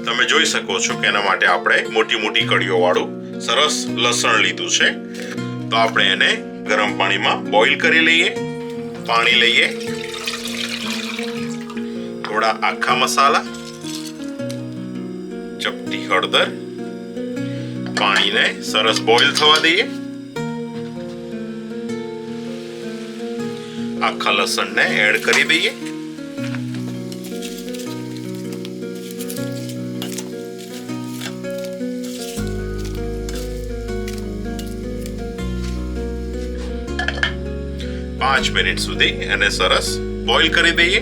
તમે જોઈ શકો છો કે એના માટે આપણે મોટી મોટી કળીઓ વાળું સરસ લસણ લીધું છે. તો આપણે એને ગરમ પાણીમાં બોઇલ કરી લઈએ. પાણી લઈએ, થોડા આખા મસાલા, ચપટી હળદર, પાણીને સરસ બોઇલ થવા દઈએ. આખા લસણને એડ કરી દઈએ. પાંચ મિનિટ સુધી એને સરસ બોઇલ કરી દઈએ.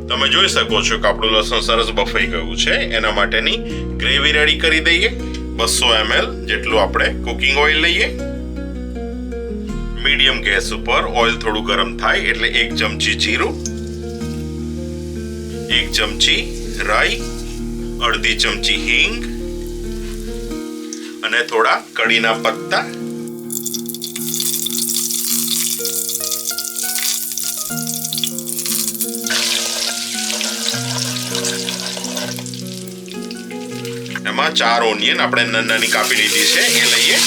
તમે જોઈ શકો છો કે આપણું લસણ સરસ બફાઈ ગયું છે. એના માટેની ગ્રેવી રેડી કરી દઈએ. 200 ml જેટલું આપણે કુકિંગ ઓઇલ લઈએ. મીડિયમ ગેસ ઉપર ઓઇલ થોડું ગરમ થાય એટલે 1 ચમચી જીરું, 1 ચમચી રાઈ, અડધી ચમચી હિંગ અને થોડા કડીના પત્તા. એમાં 4 ઓનિયન આપણે નાની કાપી લીધી છે એ લઈએ.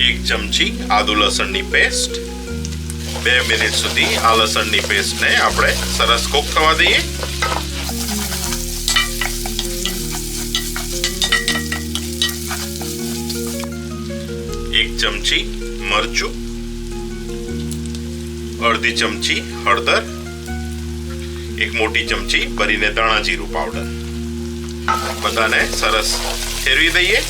એક ચમચી આદુ લસણની પેસ્ટ. 2 મિનિટ સુધી આ લસણની પેસ્ટને આપણે સરસ કૂક થવા દઈએ. એક ચમચી મરચું, અડધી ચમચી હળદર, એક મોટી ચમચી ભરીને ધાણા જીરું પાવડર. બધાને સરસ ફેરવી દઈએ.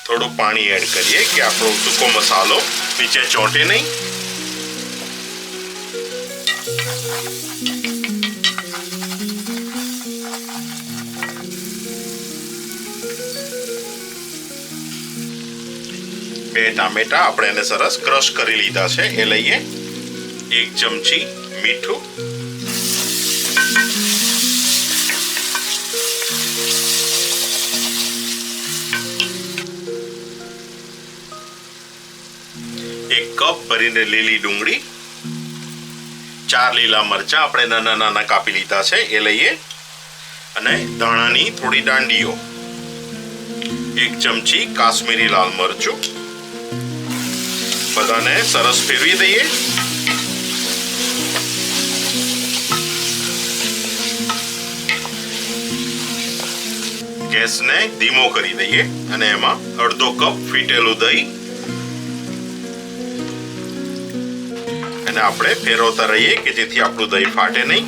થોડું પાણી એડ કરીએ કે આપણો સૂકો મસાલો નીચે ચોંટે નહીં. બે ટામેટા આપણે એને સરસ ક્રશ કરી લીધા છે એ લઈએ. 1 ચમચી મીઠું, એક કપ ભરીને લીલી ડુંગળી, 4 લીલા મરચા આપણે નાના નાના કાપી લીધા છે એ લઈએ અને ધાણાની થોડી દાંડીઓ, 1 ચમચી કાશ્મીરી લાલ મરચું. બધાને સરસ ફેરવી દઈએ. ગેસને ધીમો કરી દઈએ અને એમાં અડધો કપ ફીટેલું દહીં અને આપણે ફેરવતા રહીએ કે જેથી આપણું દહીં ફાટે નહીં.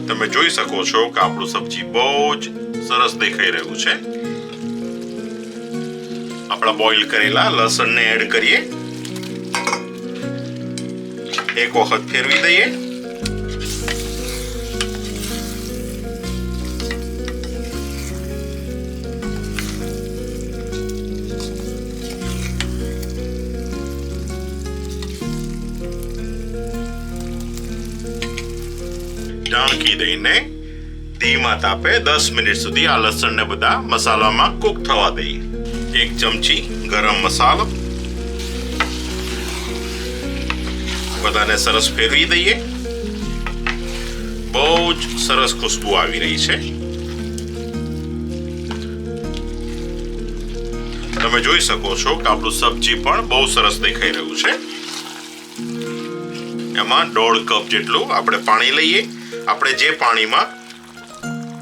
તમે જોઈ શકો છો કે આપણું સબ્જી બહુ જ સરસ દેખાઈ રહ્યું છે. આપણા બોઇલ કરેલા લસણને એડ કરીએ. એક વખત ફેરવી દઈએ. ઢાંકી દઈને ધીમા તાપે 10 મિનિટ સુધી આ લસણને બધા મસાલામાં કૂક થવા દઈએ. 1 ચમચી ગરમ મસાલો. બધાને સરસ ફેરવી દઈએ. બહુ જ સરસ ખુશ્બુ આવી રહી છે. તમે જોઈ શકો છો કે આપણું સબ્જી પણ બહુ સરસ દેખાઈ રહ્યું છે. એમાં 1.5 કપ જેટલું આપણે પાણી લઈએ. આપણે જે પાણીમાં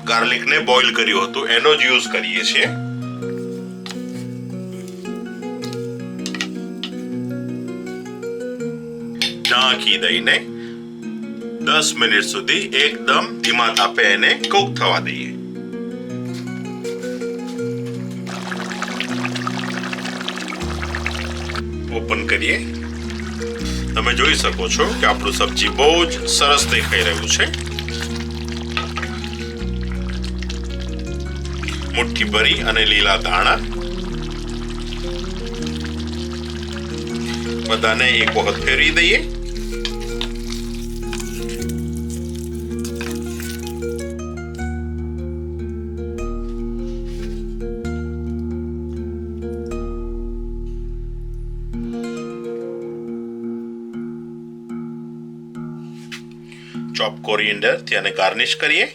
ગાર્લિકને બોઇલ કર્યું હતું એનો જ યુઝ કરીએ છીએ. ઢાંકી દઈને 10 મિનિટ સુધી એકદમ ધીમા તાપે એને કૂક થવા દઈએ. ઓપન કરીએ. તમે જોઈ શકો છો કે આપણું સબ્જી બહુ જ સરસ દેખાઈ રહ્યું છે. મુઠ્ઠી ભરી અને લીલા ધાણા બધાને એક વખત ફેરવી દઈએ. ચોપ કોરિએન્ડર થી આને ગાર્નિશ કરીએ.